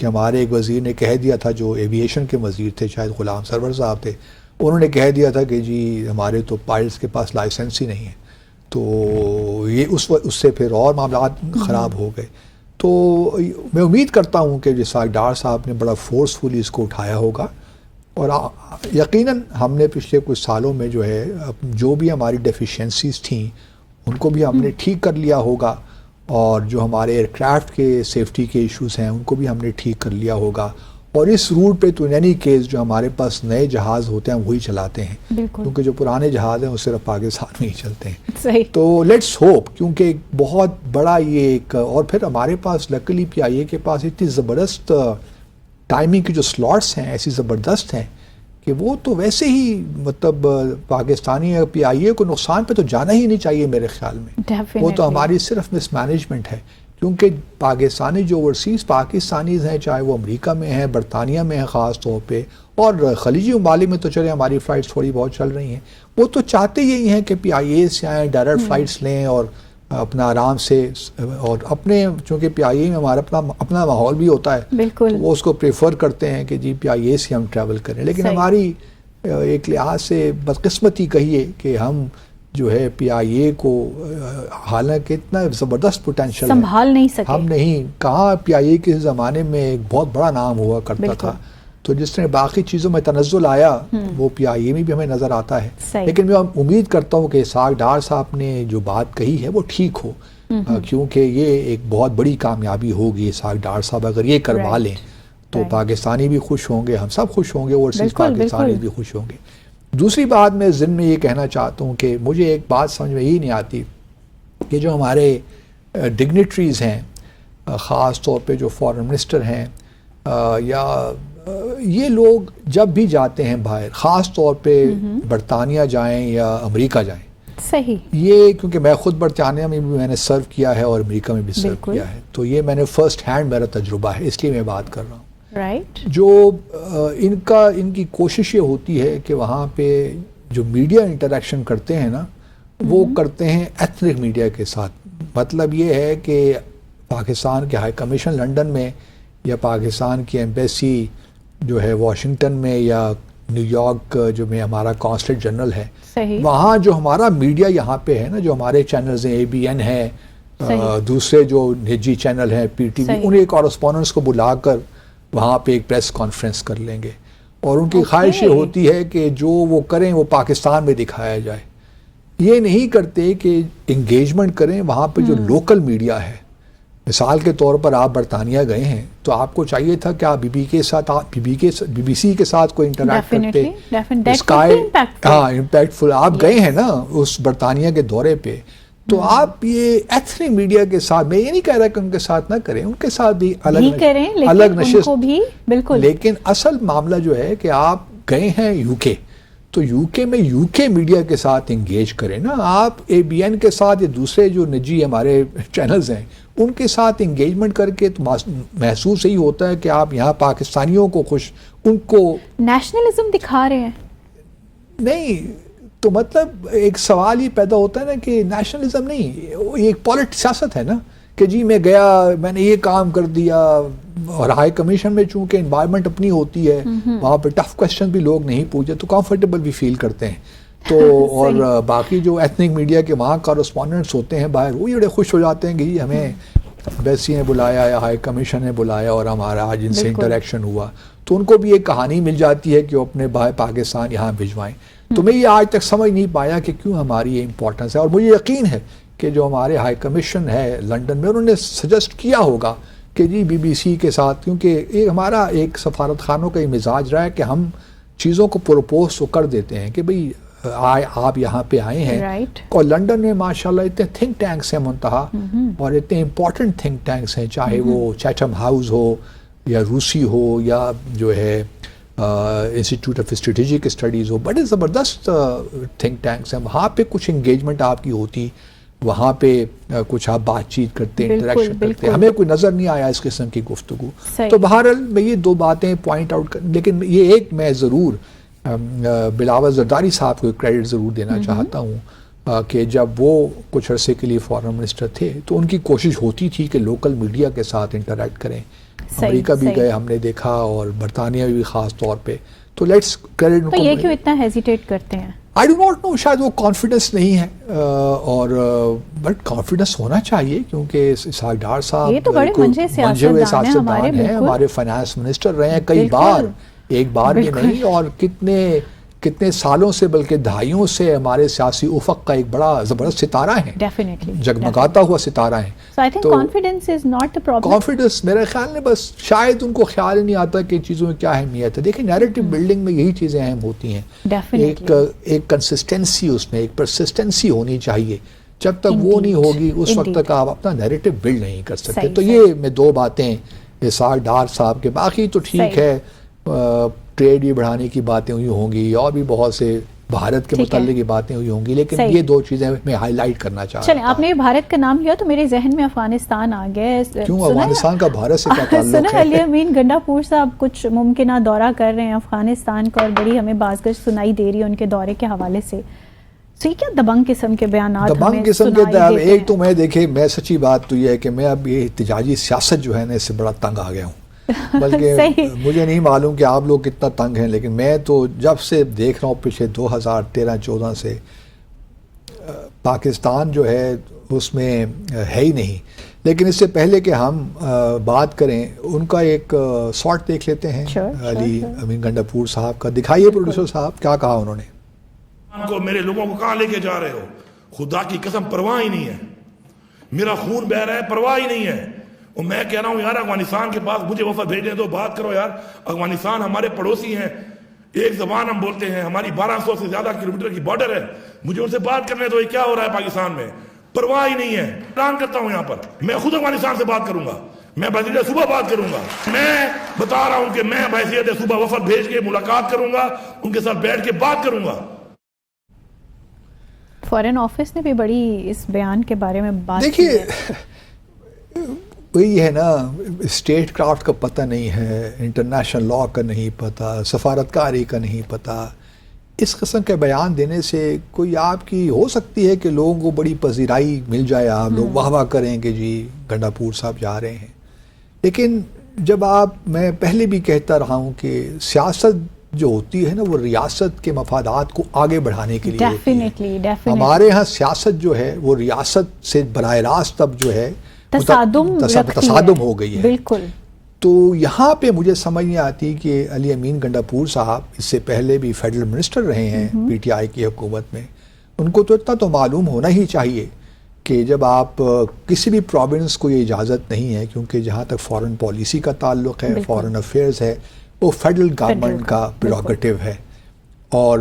کہ ہمارے ایک وزیر نے کہہ دیا تھا، جو ایویشن کے وزیر تھے، شاید غلام سرور صاحب تھے، انہوں نے کہہ دیا تھا کہ جی ہمارے تو پائلٹس کے پاس لائسنس ہی نہیں ہے. تو یہ اس سے پھر اور معاملات خراب ہو گئے. تو میں امید کرتا ہوں کہ جیسا ڈار صاحب نے بڑا فورسفلی اس کو اٹھایا ہوگا، اور یقیناً ہم نے پچھلے کچھ سالوں میں جو ہے جو بھی ہماری ڈیفیشنسیز تھیں ان کو بھی ہم نے ٹھیک کر لیا ہوگا، اور جو ہمارے ایئر کرافٹ کے سیفٹی کے ایشوز ہیں ان کو بھی ہم نے ٹھیک کر لیا ہوگا. اور اس روٹ پہ تو ان اینی کیس جو ہمارے پاس نئے جہاز ہوتے ہیں وہی چلاتے ہیں، کیونکہ جو پرانے جہاز ہیں وہ صرف پاکستان میں ہی چلتے ہیں. صحیح. تو لیٹس ہوپ، کیونکہ ایک بہت بڑا یہ ایک، اور پھر ہمارے پاس لکلی پی آئی اے کے پاس اتنی زبردست ٹائمنگ کی جو سلاٹس ہیں ایسی زبردست ہیں کہ وہ تو ویسے ہی مطلب پاکستانی پی آئی اے کو نقصان پہ تو جانا ہی نہیں چاہیے میرے خیال میں. وہ تو ہماری صرف مس مینجمنٹ ہے، کیونکہ پاکستانی جو اوورسیز پاکستانیز ہیں، چاہے وہ امریکہ میں ہیں، برطانیہ میں ہیں خاص طور پہ، اور خلیجی ممالک میں تو چلے ہماری فلائٹس تھوڑی بہت چل رہی ہیں، وہ تو چاہتے یہی ہیں کہ پی آئی اے سے آئیں، ڈائریکٹ فلائٹس لیں اور اپنا آرام سے، اور اپنے چونکہ پی آئی اے میں ہمارا اپنا ماحول بھی ہوتا ہے، بالکل وہ اس کو پریفر کرتے ہیں کہ جی پی آئی اے سے ہم ٹریول کریں. لیکن ہماری ایک لحاظ سے بدقسمتی کہیے کہ ہم جو ہے پی آئی اے کو، حالانکہ اتنا زبردست پوٹینشیل سنبھال نہیں سکے، ہم نہیں، کہاں پی آئی اے کے زمانے میں ایک بہت بڑا نام ہوا کرتا تھا. تو جس طرح باقی چیزوں میں تنزل آیا وہ پی آئی اے میں بھی ہمیں نظر آتا ہے. لیکن میں امید کرتا ہوں کہ اسحاق ڈار صاحب نے جو بات کہی ہے وہ ٹھیک ہو، کیونکہ یہ ایک بہت بڑی کامیابی ہوگی. اسحاق ڈار صاحب اگر یہ کروا لیں تو پاکستانی بھی خوش ہوں گے، ہم سب خوش ہوں گے، اوورسیز پاکستانی بھی خوش ہوں گے. دوسری بات میں ضمن میں یہ کہنا چاہتا ہوں کہ مجھے ایک بات سمجھ میں یہی نہیں آتی کہ جو ہمارے ڈگنیٹریز ہیں، خاص طور پہ جو فارن منسٹر ہیں، یا یہ لوگ جب بھی جاتے ہیں باہر، خاص طور پہ برطانیہ جائیں یا امریکہ جائیں، صحیح، یہ کیونکہ میں خود برطانیہ میں بھی میں نے سرو کیا ہے اور امریکہ میں بھی سرو کیا ہے، تو یہ میں نے فرسٹ ہینڈ میرا تجربہ ہے، اس لیے میں بات کر رہا ہوں. رائٹ. جو ان کی کوشش یہ ہوتی ہے کہ وہاں پہ جو میڈیا انٹریکشن کرتے ہیں نا، وہ کرتے ہیں ایتھنک میڈیا کے ساتھ. مطلب یہ ہے کہ پاکستان کے ہائی کمیشن لنڈن میں، یا پاکستان کی ایمبیسی جو ہے واشنگٹن میں، یا نیو یارک جو میں ہمارا کانسلیٹ جنرل ہے، وہاں جو ہمارا میڈیا یہاں پہ ہے نا، جو ہمارے چینلز ہیں، اے بی این ہے، دوسرے جو نجی چینل ہیں، پی ٹی وی، انہیں کورسپونڈنٹس کو بلا کر وہاں پہ ایک پریس کانفرنس کر لیں گے، اور ان کی خواہش یہ ہوتی ہے کہ جو وہ کریں وہ پاکستان میں دکھایا جائے. یہ نہیں کرتے کہ انگیجمنٹ کریں وہاں پہ جو لوکل میڈیا ہے. مثال کے طور پر آپ برطانیہ گئے ہیں تو آپ کو چاہیے تھا کہ آپ بی بی سی کے ساتھ کوئی انٹریکٹ کرتے. ہاں، امپیکٹفل. آپ گئے ہیں نا اس برطانیہ کے دورے پہ، تو آپ یہ ایتھنک میڈیا کے ساتھ، میں یہ نہیں کہہ رہا کہ ان کے ساتھ نہ کریں، ان کے ساتھ بھی الگ نشست، بالکل. لیکن اصل معاملہ جو ہے کہ آپ گئے ہیں یو کے، تو یو کے میں یو کے میڈیا کے ساتھ انگیج کریں نا. آپ اے بی این کے ساتھ یا دوسرے جو نجی ہمارے چینلز ہیں ان کے ساتھ انگیجمنٹ کر کے تو محسوس یہی ہوتا ہے کہ آپ یہاں پاکستانیوں کو ان کو نیشنلزم دکھا رہے ہیں. نہیں تو مطلب ایک سوال یہ پیدا ہوتا ہے نا کہ نیشنلزم نہیں، یہ ایک سیاست ہے نا، کہ جی میں گیا، میں نے یہ کام کر دیا. اور ہائی کمیشن میں چونکہ انوائرمنٹ اپنی ہوتی ہے، وہاں پہ ٹف کوسچن بھی لوگ نہیں پوچھتے تو کمفرٹیبل بھی فیل کرتے ہیں. تو اور باقی جو ایتھنک میڈیا کے وہاں کورسپونڈنٹس ہوتے ہیں باہر، وہ بڑے خوش ہو جاتے ہیں کہ جی ہمیں ایمبیسی نے بلایا یا ہائی کمیشن نے بلایا اور ہمارا آج ان سے انٹریکشن ہوا، تو ان کو بھی ایک کہانی مل جاتی ہے کہ وہ اپنے باہر پاکستان یہاں بھجوائیں. تو میں یہ آج تک سمجھ نہیں پایا کہ کیوں ہماری یہ امپورٹنس ہے. اور مجھے یقین ہے کہ جو ہمارے ہائی کمیشن ہے لنڈن میں، انہوں نے سجیسٹ کیا ہوگا کہ جی بی بی سی کے ساتھ، کیونکہ یہ ہمارا ایک سفارت خانوں کا یہ مزاج رہا ہے کہ ہم چیزوں کو پروپوز تو کر دیتے ہیں کہ بھئی آپ یہاں پہ آئے ہیں. اور لنڈن میں ماشاءاللہ اتنے تھنک ٹینکس ہیں منتہا، اور اتنے امپورٹنٹ تھنک ٹینکس ہیں، چاہے وہ چیٹم ہاؤس ہو یا روسی ہو یا جو ہے انسٹیٹیوٹ آف اسٹریٹجک اسٹڈیز ہو، بڑے زبردست تھنک ٹینکس ہیں. وہاں پہ کچھ انگیجمنٹ آپ کی ہوتی، وہاں پہ کچھ آپ بات چیت کرتے، انٹریکشن کرتے. ہمیں کوئی نظر نہیں آیا اس قسم کی گفتگو. تو بہرحال میں یہ دو باتیں پوائنٹ آؤٹ لیکن یہ ایک میں ضرور بلاول زرداری صاحب کو کریڈٹ ضرور دینا چاہتا ہوں کہ جب وہ کچھ عرصے کے لیے فارن منسٹر تھے تو ان کی کوشش ہوتی تھی کہ لوکل میڈیا کے ساتھ انٹریکٹ کریں. امریکہ بھی گئے ہم نے دیکھا, اور برطانیہ بھی خاص طور پہ. تو لیٹس کریڈٹ. تو یہ کیوں اتنا ہیزیٹیٹ کرتے ہیں؟ آئی ڈو ناٹ نو, شاید وہ کانفیڈنس نہیں ہے, اور بٹ کانفیڈنس ہونا چاہیے, کیونکہ اسحاق ڈار صاحب یہ تو بڑے منجھے سیاستدان ہیں, ہمارے فائنانس منسٹر رہے ہیں کئی بار, ایک بار بھی نہیں, اور کتنے سالوں سے بلکہ دہائیوں سے ہمارے سیاسی افق کا ایک بڑا زبردست ستارہ ہیں, جگمگاتا ہوا ستارہ ہیں. تو confidence is not the problem. Confidence میرے خیال میں بس شاید ان کو خیال ہی نہیں آتا کہ چیزوں میں کیا اہمیت ہے. دیکھیں نیریٹو بلڈنگ میں یہی چیزیں اہم ہوتی ہیں, ایک کنسسٹنسی, اس میں ایک پرسسٹنسی ہونی چاہیے. جب تک وہ نہیں ہوگی اس وقت تک آپ اپنا نیریٹو بلڈ نہیں کر سکتے. تو یہ میں دو باتیں اسحاق ڈار صاحب کے, باقی تو ٹھیک ہے, ٹریڈ بھی بڑھانے کی باتیں ہوئی ہوں گی, اور بھی بہت سے بھارت کے متعلق کی باتیں ہوئی ہوں گی, لیکن یہ دو چیزیں میں ہائی لائٹ کرنا چاہتا ہوں. چلیں, آپ نے بھارت کا نام لیا تو میرے ذہن میں افغانستان آ گیا. کیوں افغانستان کا بھارت سے کیا تعلق ہے؟ علی امین گنڈاپور صاحب کچھ ممکنہ دورہ کر رہے ہیں افغانستان کا, اور بڑی ہمیں بازگشت سنائی دے رہی ہے ان کے دورے کے حوالے سے. تو یہ کیا دبنگ قسم کے بیانات دبنگ قسم کے ایک تو میں دیکھیں, میں سچی بات تو یہ ہے کہ میں اب یہ احتجاجی سیاست جو ہے نا اس سے بڑا تنگ آ گیا ہوں. بلکہ مجھے نہیں معلوم کہ آپ لوگ کتنا تنگ ہیں, لیکن میں تو جب سے دیکھ رہا ہوں پچھلے 2013-14 سے پاکستان جو ہے اس میں ہے ہی نہیں. لیکن اس سے پہلے کہ ہم بات کریں, ان کا ایک شارٹ دیکھ لیتے ہیں علی امین گنڈاپور صاحب کا. دکھائیے پروڈیوسر صاحب کیا کہا انہوں نے. میرے لوگوں کو کہاں لے کے جا رہے ہو؟ خدا کی قسم پرواہ ہی نہیں ہے, میرا خون بہ رہا ہے, پرواہ ہی نہیں ہے. اور میں کہہ رہا ہوں یار افغانستان کے پاس مجھے وفد بھیجنے دو, بات کرو یار. افغانستان ہمارے پڑوسی ہیں, ایک زبان ہم بولتے ہیں, ہماری 1200 سے زیادہ کلومیٹر کی بارڈر ہے. مجھے ان سے بات کرنے دو, یہ کیا ہو رہا ہے پاکستان میں, پرواہ ہی نہیں ہے. اعلان کرتا ہوں یہاں پر میں خود افغانستان سے بات کروں گا, میں بحیثیت صوبہ بات کروں گا. میں بتا رہا ہوں کہ میں بحیثیت صوبہ وفد بھیج کے ملاقات کروں گا, ان کے ساتھ بیٹھ کے بات کروں گا. فارن آفس نے بھی بڑی اس بیان کے بارے میں بات. دیکھیے وہی ہے نا, اسٹیٹ کرافٹ کا پتہ نہیں ہے, انٹرنیشنل لا کا نہیں پتہ, سفارتکاری کا نہیں پتہ. اس قسم کے بیان دینے سے کوئی آپ کی ہو سکتی ہے کہ لوگوں کو بڑی پذیرائی مل جائے, آپ لوگ واہ واہ کریں کہ جی گنڈاپور صاحب جا رہے ہیں. لیکن جب میں پہلے بھی کہتا رہا ہوں کہ سیاست جو ہوتی ہے نا وہ ریاست کے مفادات کو آگے بڑھانے کے لیے ہوتی ہے. ہمارے ہاں سیاست جو ہے وہ ریاست سے براہ راست اب جو ہے تصادم ہو گئی ہے. بالکل. تو یہاں پہ مجھے سمجھ نہیں آتی کہ علی امین گنڈاپور صاحب اس سے پہلے بھی فیڈرل منسٹر رہے ہیں پی ٹی آئی کی حکومت میں, ان کو تو اتنا تو معلوم ہونا ہی چاہیے کہ جب آپ کسی بھی پروونس کو یہ اجازت نہیں ہے, کیونکہ جہاں تک فارن پالیسی کا تعلق ہے, فارن افیئرز ہے, وہ فیڈرل گورنمنٹ کا پریروگیٹو ہے, اور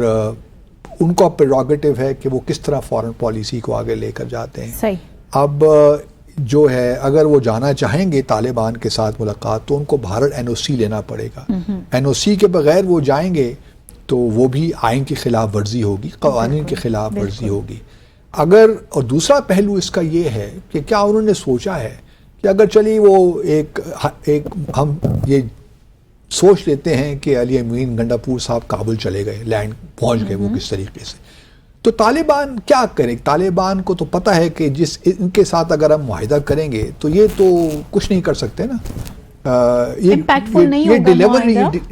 ان کا پریروگیٹو ہے کہ وہ کس طرح فارن پالیسی کو آگے لے کر جاتے ہیں. اب جو ہے اگر وہ جانا چاہیں گے طالبان کے ساتھ ملاقات تو ان کو بھارت این او سی لینا پڑے گا. این او سی کے بغیر وہ جائیں گے تو وہ بھی آئین کی خلاف ورزی ہوگی, قوانین کی خلاف ورزی ہوگی. اگر, اور دوسرا پہلو اس کا یہ ہے کہ کیا انہوں نے سوچا ہے کہ اگر چلیے وہ ایک ہم یہ سوچ لیتے ہیں کہ علی امین گنڈاپور صاحب کابل چلے گئے, لینڈ پہنچ گئے وہ کس طریقے سے, تو طالبان کیا کریں؟ طالبان کو تو پتہ ہے کہ ان کے ساتھ اگر ہم معاہدہ کریں گے تو یہ تو کچھ نہیں کر سکتے نا, یہ ڈیلیور,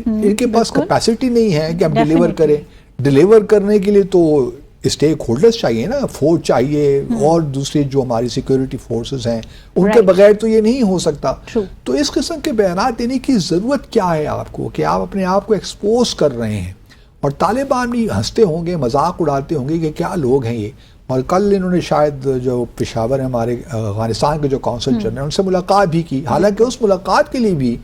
ان کے پاس کیپیسٹی نہیں ہے کہ ہم ڈیلیور کریں. ڈیلیور کرنے کے لیے تو اسٹیک ہولڈرز چاہیے نا, فوج چاہیے, اور دوسری جو ہماری سیکورٹی فورسز ہیں ان کے بغیر تو یہ نہیں ہو سکتا. تو اس قسم کے بیانات دینے کی ضرورت کیا ہے آپ کو کہ آپ اپنے آپ کو ایکسپوز کر رہے ہیں, اور طالبان بھی ہنستے ہوں گے, مذاق اڑاتے ہوں گے کہ کیا لوگ ہیں یہ. اور کل انہوں نے شاید جو پشاور ہمارے افغانستان کے جو کونسل جنرل ان سے ملاقات بھی کی, حالانکہ اس ملاقات کے لیے بھی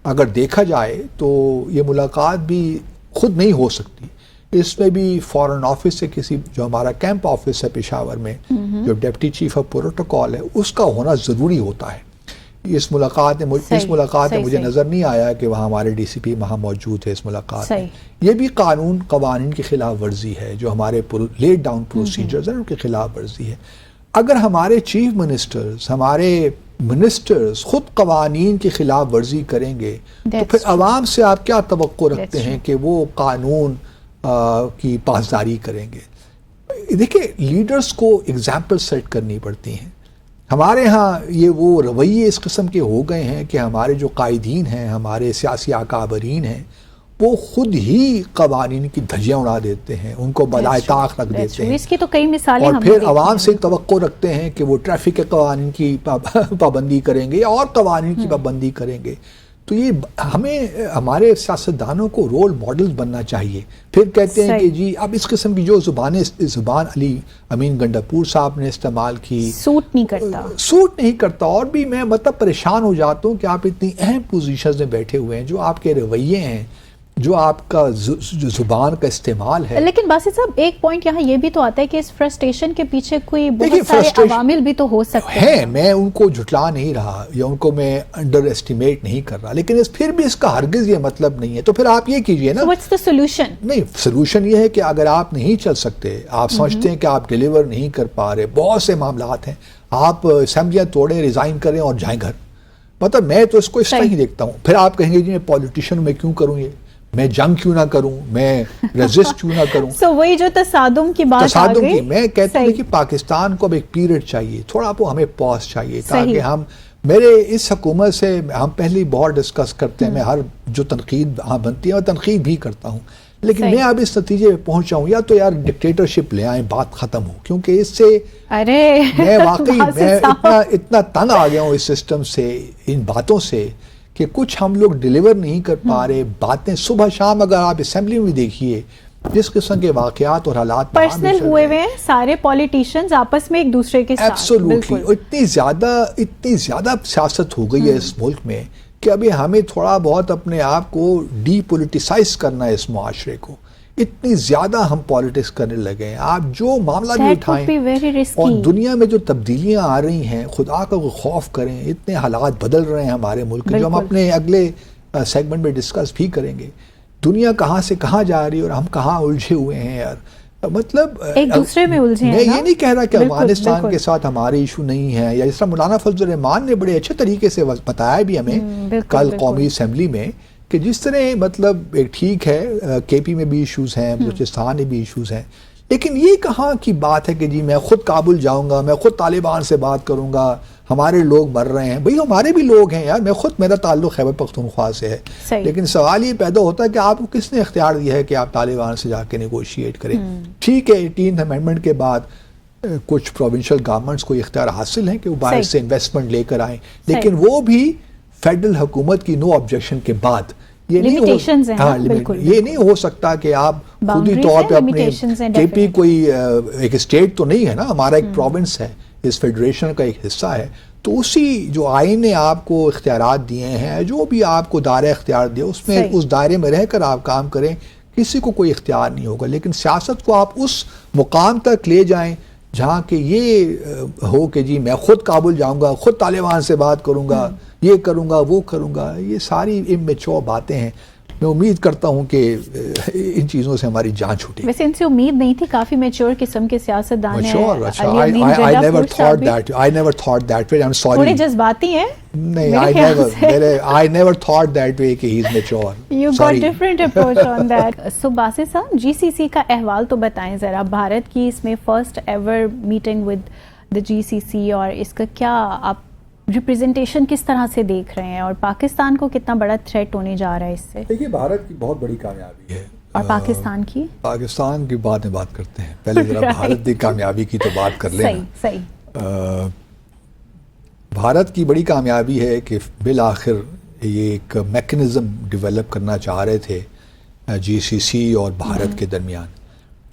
اگر دیکھا جائے تو یہ ملاقات بھی خود نہیں ہو سکتی. اس میں بھی فارن آفس سے کسی, جو ہمارا کیمپ آفس ہے پشاور میں, جو ڈپٹی چیف آف پروٹوکول ہے, اس کا ہونا ضروری ہوتا ہے. اس ملاقات میں مجھے نظر نہیں آیا کہ وہاں ہمارے ڈی سی پی وہاں موجود ہے اس ملاقات میں. یہ بھی قوانین کی خلاف ورزی ہے, جو ہمارے لیڈ ڈاؤن پروسیجرز ہیں ان کی خلاف ورزی ہے. اگر ہمارے چیف منسٹرز, ہمارے منسٹرز خود قوانین کی خلاف ورزی کریں گے تو پھر عوام سے آپ کیا توقع رکھتے ہیں کہ وہ قانون کی پاسداری کریں گے؟ دیکھیں لیڈرز کو ایگزامپل سیٹ کرنی پڑتی ہیں. ہمارے ہاں یہ وہ رویے اس قسم کے ہو گئے ہیں کہ ہمارے جو قائدین ہیں، ہمارے سیاسی اکابرین ہیں، وہ خود ہی قوانین کی دھجیاں اڑا دیتے ہیں، ان کو بالائے طاق رکھ دیتے ہیں، اس کی تو کئی مثالیں اور ہم پھر عوام سے توقع رکھتے ہیں کہ وہ ٹریفک کے قوانین کی پابندی کریں گے یا اور قوانین کی پابندی کریں گے. تو یہ ہمیں ہمارے سیاستدانوں کو رول ماڈلز بننا چاہیے. پھر کہتے ہیں کہ جی اب اس قسم کی جو زبان علی امین گنڈاپور صاحب نے استعمال کی سوٹ نہیں کرتا. اور بھی میں مطلب پریشان ہو جاتا ہوں کہ آپ اتنی اہم پوزیشنز میں بیٹھے ہوئے ہیں، جو آپ کے رویے ہیں، جو آپ کا جو زبان کا استعمال ہے. لیکن باسط صاحب ایک پوائنٹ یہاں یہ بھی تو آتا ہے کہ اس فرسٹریشن کے پیچھے کوئی بہت سارے عوامل بھی تو ہو سکتے ہیں. میں ان کو جھٹلا نہیں رہا یا ان کو میں انڈر اسٹیمیٹ نہیں کر رہا، لیکن پھر بھی اس کا ہرگز یہ مطلب نہیں ہے. تو پھر آپ یہ کیجئے نا، what's the solution؟ نہیں، سولوشن یہ ہے کہ اگر آپ نہیں چل سکتے، آپ سمجھتے ہیں کہ آپ ڈیلیور نہیں کر پا رہے، بہت سے معاملات ہیں، آپ اسمبلیاں توڑیں، ریزائن کریں اور جائیں گھر. مطلب میں تو اس کو اس طرح ہی دیکھتا ہوں. پھر آپ کہیں گے جی میں پولیٹیشین میں کیوں کروں، یہ میں جنگ کیوں نہ کروں، میں ریزسٹ کیوں نہ کروں. وہی جو تصادم کی بات آ گئی، میں کہتا ہوں کہ پاکستان کو اب ایک پیریڈ چاہیے، تھوڑا ہمیں پاز چاہیے، تاکہ ہم میرے اس حکومت سے ہم پہلے بہت ڈسکس کرتے ہیں، میں ہر جو تنقید بنتی ہے اور تنقید بھی کرتا ہوں، لیکن میں اب اس نتیجے پہ پہنچا ہوں یا تو یار ڈکٹیٹرشپ لے آئیں، بات ختم ہو. کیونکہ اس سے میں واقعی میں اتنا تنگ آ گیا ہوں اس سسٹم سے، ان باتوں سے، کہ کچھ ہم لوگ ڈیلیور نہیں کر پا رہے. باتیں صبح شام اگر آپ اسمبلی میں دیکھیے جس قسم کے واقعات اور حالات پرسنل ہوئے ہوئے ہیں سارے پولیٹیشینز آپس میں ایک دوسرے کے ساتھ. ایبسولوٹلی. اتنی زیادہ سیاست ہو گئی ہے اس ملک میں کہ ابھی ہمیں تھوڑا بہت اپنے آپ کو ڈی پولیٹیسائز کرنا ہے اس معاشرے کو. اتنی زیادہ ہم پالیٹکس کرنے لگے ہیں. آپ جو معاملہ بھی اٹھائیں اور دنیا میں جو تبدیلیاں آ رہی ہیں، خدا کا خوف کریں. اتنے حالات بدل رہے ہیں ہمارے ملک کے، جو ہم اپنے اگلے سیگمنٹ میں ڈسکس بھی کریں گے. دنیا کہاں سے کہاں جا رہی ہے اور ہم کہاں الجھے ہوئے ہیں یار. مطلب ایک دوسرے میں الجھے ہیں. میں یہ نہیں کہہ رہا کہ افغانستان کے ساتھ ہمارے ایشو نہیں ہے، یا جس طرح مولانا فضل الرحمان نے بڑے اچھے طریقے سے بتایا بھی ہمیں کل قومی اسمبلی میں، کہ جس طرح مطلب ایک ٹھیک ہے کے پی میں بھی ایشوز ہیں، بلوچستان میں بھی ایشوز ہیں، لیکن یہ کہاں کی بات ہے کہ جی میں خود کابل جاؤں گا، میں خود طالبان سے بات کروں گا، ہمارے لوگ مر رہے ہیں. بھئی ہمارے بھی لوگ ہیں یار، میرا تعلق خیبر پختونخوا سے ہے، لیکن سوال یہ پیدا ہوتا ہے کہ آپ کو کس نے اختیار دیا ہے کہ آپ طالبان سے جا کے نیگوشیٹ کریں. ٹھیک ہے 18th امینڈمنٹ کے بعد کچھ پروونشل گورنمنٹس کو اختیار حاصل ہیں کہ وہ باہر سے انویسٹمنٹ لے کر آئیں، لیکن وہ بھی فیڈرل حکومت کی نو آبجیکشن کے بعد. یہ نہیں ہو سکتا کہ آپ خودی طور پہ اپنے کے پی کوئی ایک اسٹیٹ تو نہیں ہے نا، ہمارا ایک پروونس ہے، اس فیڈریشن کا ایک حصہ ہے. تو اسی جو آئین نے آپ کو اختیارات دیے ہیں، جو بھی آپ کو دائرہ اختیار دیا، اس میں اس دائرے میں رہ کر آپ کام کریں، کسی کو کوئی اختیار نہیں ہوگا. لیکن سیاست کو آپ اس مقام تک لے جائیں جہاں کہ یہ ہو کہ جی میں خود کابل جاؤں گا، خود طالبان سے بات کروں گا، یہ کروں گا، وہ کروں گا. یہ ساری امیچور باتیں ہیں. میں امید کرتا ہوں کہ ان چیزوں سے ہماری جان چھوٹے. ویسے ان سے امید نہیں تھی، کافی میچور قسم کے سیاستدان ہیں. I never thought that way. I'm sorry. تھوڑے جذباتی ہیں. نہیں, I never thought that way کہ he's mature. You got different approach on that. So Basit صاحب GCC کا احوال تو بتائیں ذرا. بھارت کی اس میں first ever meeting with the GCC، اور اس کا کیا آپ ریپریزنٹیشن کس طرح سے دیکھ رہے ہیں، اور پاکستان کو کتنا بڑا تھریٹ ہونے جا رہا ہے اس سے؟ دیکھیے بھارت کی بہت بڑی کامیابی ہے. اور پاکستان کی بعد میں بات کرتے ہیں، پہلے ذرا بھارت کی کامیابی کی تو بات کر لیں. صحیح. بھارت کی بڑی کامیابی ہے کہ بالآخر یہ ایک میکنزم ڈیولپ کرنا چاہ رہے تھے GCC اور بھارت کے درمیان.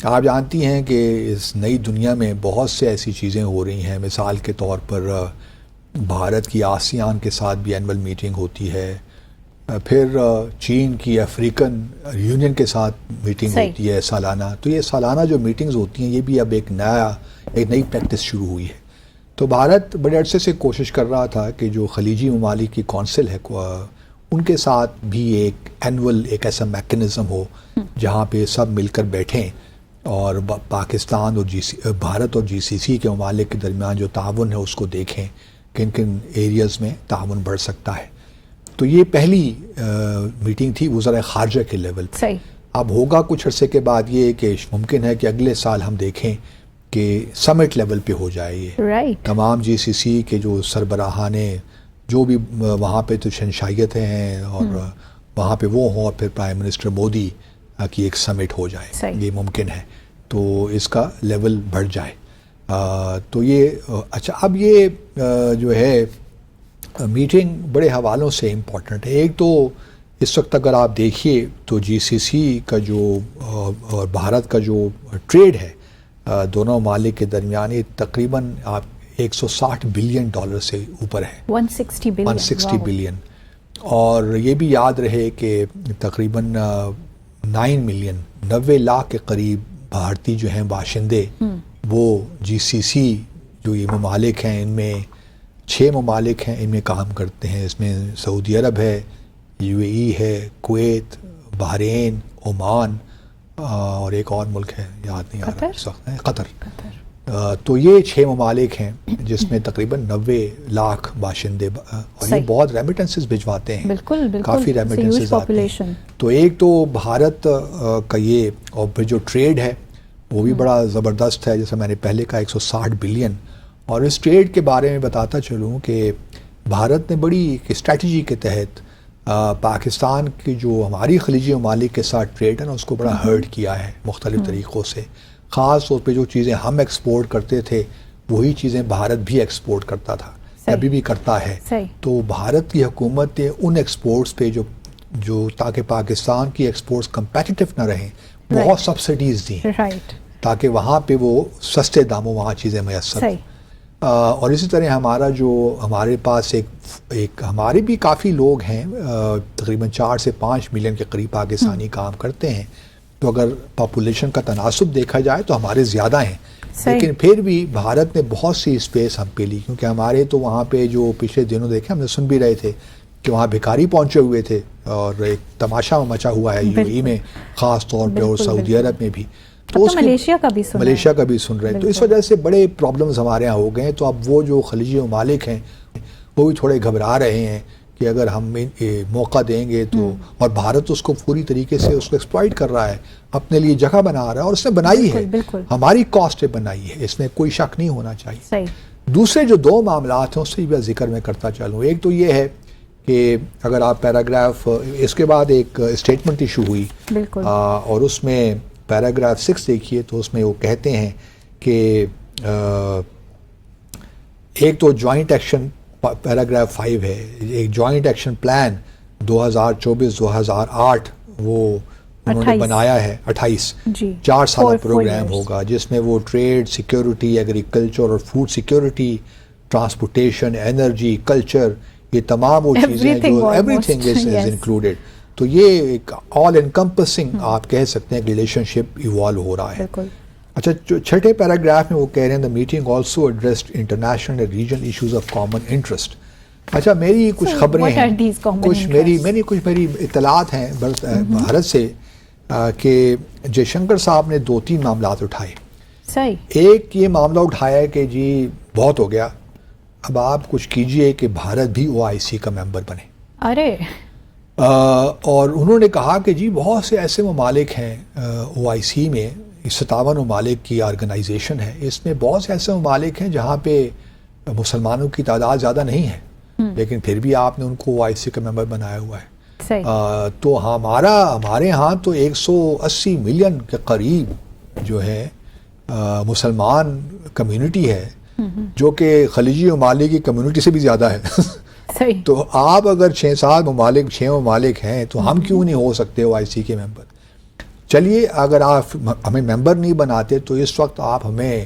آپ جانتی ہیں کہ اس نئی دنیا میں بہت سے ایسی چیزیں ہو رہی ہیں. مثال کے طور پر بھارت کی آسیان کے ساتھ بھی اینول میٹنگ ہوتی ہے، پھر چین کی افریقن یونین کے ساتھ میٹنگ ہوتی ہے سالانہ. تو یہ سالانہ جو میٹنگز ہوتی ہیں، یہ بھی اب ایک نئی پریکٹس شروع ہوئی ہے. تو بھارت بڑے عرصے سے کوشش کر رہا تھا کہ جو خلیجی ممالک کی کونسل ہے ان کے ساتھ بھی ایک اینول ایک ایسا میکنزم ہو جہاں پہ سب مل کر بیٹھیں اور پاکستان اور بھارت اور GCC کے ممالک کے درمیان جو تعاون ہے اس کو دیکھیں کن کن ایریاز میں تعاون بڑھ سکتا ہے. تو یہ پہلی میٹنگ تھی وزراء خارجہ کے لیول پہ. اب ہوگا کچھ عرصے کے بعد یہ کہ ممکن ہے کہ اگلے سال ہم دیکھیں کہ سمٹ لیول پہ ہو جائے یہ رائٹ. تمام جی سی سی کے جو سربراہان جو بھی وہاں پہ تو شنشائیتیں ہیں اور وہاں پہ وہ ہوں اور پھر پرائم منسٹر مودی کی ایک سمٹ ہو جائے. صحیح. یہ ممکن ہے تو اس کا لیول بڑھ جائے. تو یہ اچھا اب یہ جو ہے میٹنگ بڑے حوالوں سے امپورٹنٹ ہے. ایک تو اس وقت اگر آپ دیکھیے تو جی سی سی کا جو اور بھارت کا جو ٹریڈ ہے دونوں ممالک کے درمیان یہ تقریباً آپ $160 بلین سے اوپر ہے. 160 بلین. 160 بلین. اور یہ بھی یاد رہے کہ تقریباً 9 ملین 90 لاکھ کے قریب بھارتی جو ہیں باشندے وہ جی سی سی جو یہ ممالک ہیں ان میں 6 ممالک ہیں ان میں کام کرتے ہیں. اس میں سعودی عرب ہے, یو اے ای ہے, کویت, بحرین, عمان اور ایک اور ملک ہے یاد نہیں آ رہا اس وقت, قطر. تو یہ 6 ممالک ہیں جس میں تقریباً 90 لاکھ باشندے اور یہ بہت ریمیٹنسز بھجواتے ہیں. بالکل بالکل کافی ریمیٹنسز آتے ہیں. تو ایک تو بھارت کا یہ اور پھر جو ٹریڈ ہے وہ بھی بڑا زبردست ہے جیسے میں نے پہلے کہا 160 بلین. اور اس ٹریڈ کے بارے میں بتاتا چلوں کہ بھارت نے بڑی اسٹریٹجی کے تحت پاکستان کی جو ہماری خلیجی ممالک کے ساتھ ٹریڈ ہے نا اس کو بڑا ہرٹ کیا ہے مختلف طریقوں سے. خاص طور پہ جو چیزیں ہم ایکسپورٹ کرتے تھے وہی چیزیں بھارت بھی ایکسپورٹ کرتا تھا, ابھی بھی کرتا ہے. تو بھارت کی حکومت نے ان ایکسپورٹس پہ جو تاکہ پاکستان کی ایکسپورٹس کمپیٹیٹو نہ رہیں بہت سبسڈیز دیں تاکہ وہاں پہ وہ سستے داموں وہاں چیزیں میسر ہوں. اور اسی طرح ہمارے پاس ایک ہمارے بھی کافی لوگ ہیں تقریباً 4 سے 5 ملین کے قریب پاکستانی کام کرتے ہیں. تو اگر پاپولیشن کا تناسب دیکھا جائے تو ہمارے زیادہ ہیں, لیکن پھر بھی بھارت نے بہت سی اسپیس ہم پہ لی کیونکہ ہمارے تو وہاں پہ جو پچھلے دنوں دیکھے ہم نے سن بھی رہے تھے کہ وہاں بھکاری پہنچے ہوئے تھے اور ایک تماشا مچا ہوا ہے یو اے میں خاص طور پہ اور سعودی عرب میں بھی. تو ملیشیا کا بھی سن رہے. تو اس وجہ سے بڑے پرابلمز ہمارے یہاں ہو گئے ہیں. تو اب وہ جو خلیجی ممالک ہیں وہ بھی تھوڑے گھبرا رہے ہیں کہ اگر ہم موقع دیں گے تو, اور بھارت اس کو پوری طریقے سے اس کو ایکسپلائٹ کر رہا ہے, اپنے لیے جگہ بنا رہا ہے اور اس نے بنائی ہے, ہماری کاسٹ پہ بنائی ہے, اس میں کوئی شک نہیں ہونا چاہیے. دوسرے جو 2 معاملات ہیں اس سے بھی ذکر میں کرتا چلوں. ایک تو یہ ہے کہ اگر آپ پیراگراف اس کے بعد ایک اسٹیٹمنٹ ایشو ہوئی اور اس میں پیراگراف 6 دیکھیے تو اس میں وہ کہتے ہیں کہ ایک تو جوائنٹ ایکشن پیراگراف 5 ہے, ایک جوائنٹ ایکشن پلان 2024-2008 وہ انہوں نے بنایا ہے 28 4 سالہ پروگرام ہوگا جس میں وہ ٹریڈ, سیکیورٹی, ایگریکلچر اور food security, transportation, energy, culture, یہ تمام وہ چیزیں جو ایوری تھنگ از انکلوڈیڈ. تو یہ ایک آل انکمپسنگ آپ کہہ سکتے ہیں ریلیشن شپ ایوالو ہو رہا ہے. اچھا 6 پیراگراف میں وہ کہہ رہے ہیں the meeting also addressed international and regional issues of common interest. اچھا میری کچھ خبریں ہیں, کچھ میری اطلاعات ہیں بھارت سے کہ جے شنکر صاحب نے 2-3 معاملات اٹھائے. ایک یہ معاملہ اٹھایا ہے کہ جی بہت ہو گیا, اب آپ کچھ کیجئے کہ بھارت بھی OIC کا ممبر بنے. اور انہوں نے کہا کہ جی بہت سے ایسے ممالک ہیں OIC میں, 57 ممالک کی آرگنائزیشن ہے, اس میں بہت سے ایسے ممالک ہیں جہاں پہ مسلمانوں کی تعداد زیادہ نہیں ہے لیکن پھر بھی آپ نے ان کو OIC کا ممبر بنایا ہوا ہے. تو ہمارے ہاں تو 180 ملین کے قریب جو ہے مسلمان کمیونٹی ہے جو کہ خلیجی ممالک کی کمیونٹی سے بھی زیادہ ہے. تو آپ اگر 6 ممالک ہیں تو ہم کیوں نہیں ہو سکتے OIC کے ممبر. چلیے اگر آپ ہمیں ممبر نہیں بناتے تو اس وقت آپ ہمیں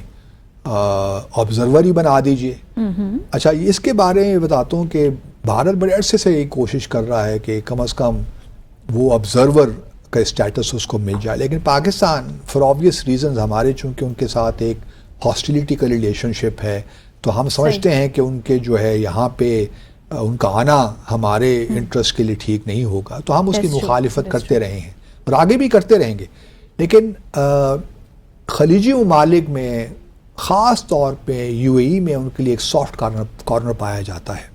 آبزرور ہی بنا دیجئے. اچھا اس کے بارے میں بتاتا ہوں کہ بھارت بڑے عرصے سے یہ کوشش کر رہا ہے کہ کم از کم وہ آبزرور کا اسٹیٹس اس کو مل جائے, لیکن پاکستان فار آبویس ریزنز ہمارے چونکہ ان کے ساتھ ایک ہاسٹیلیٹی کا ریلیشن شپ ہے تو ہم سمجھتے ہیں کہ ان کے جو ہے یہاں پہ ان کا آنا ہمارے انٹرسٹ کے لیے ٹھیک نہیں ہوگا, تو ہم اس کی مخالفت کرتے رہے ہیں اور آگے بھی کرتے رہیں گے. لیکن خلیجی ممالک میں خاص طور پہ UAE میں ان کے لیے ایک سافٹ کارنر پایا جاتا ہے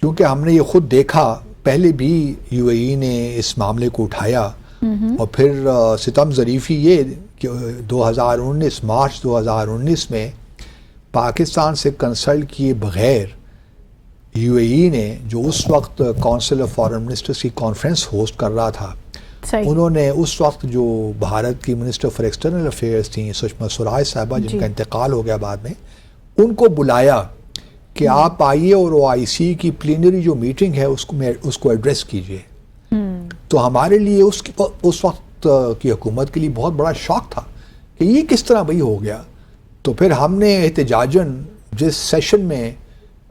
کیونکہ ہم نے یہ خود دیکھا, پہلے بھی UAE نے اس معاملے کو اٹھایا اور پھر ستم ظریفی یہ کہ 2019 مارچ 2019 میں پاکستان سے کنسلٹ کیے بغیر یو اے ای نے جو اس وقت کونسل آف فارن منسٹرز کی کانفرنس ہوسٹ کر رہا تھا، انہوں نے اس وقت جو بھارت کی منسٹر فار ایکسٹرنل افیئرز تھیں سشما سوراج صاحبہ، جن کا انتقال ہو گیا بعد میں، ان کو بلایا کہ آپ آئیے اور او آئی سی کی پلینری جو میٹنگ ہے اس کو ایڈریس کیجیے. تو ہمارے لیے اس وقت کی حکومت کے لیے بہت بڑا شوق تھا کہ یہ کس طرح بھئی ہو گیا. تو پھر ہم نے احتجاجاً جس سیشن میں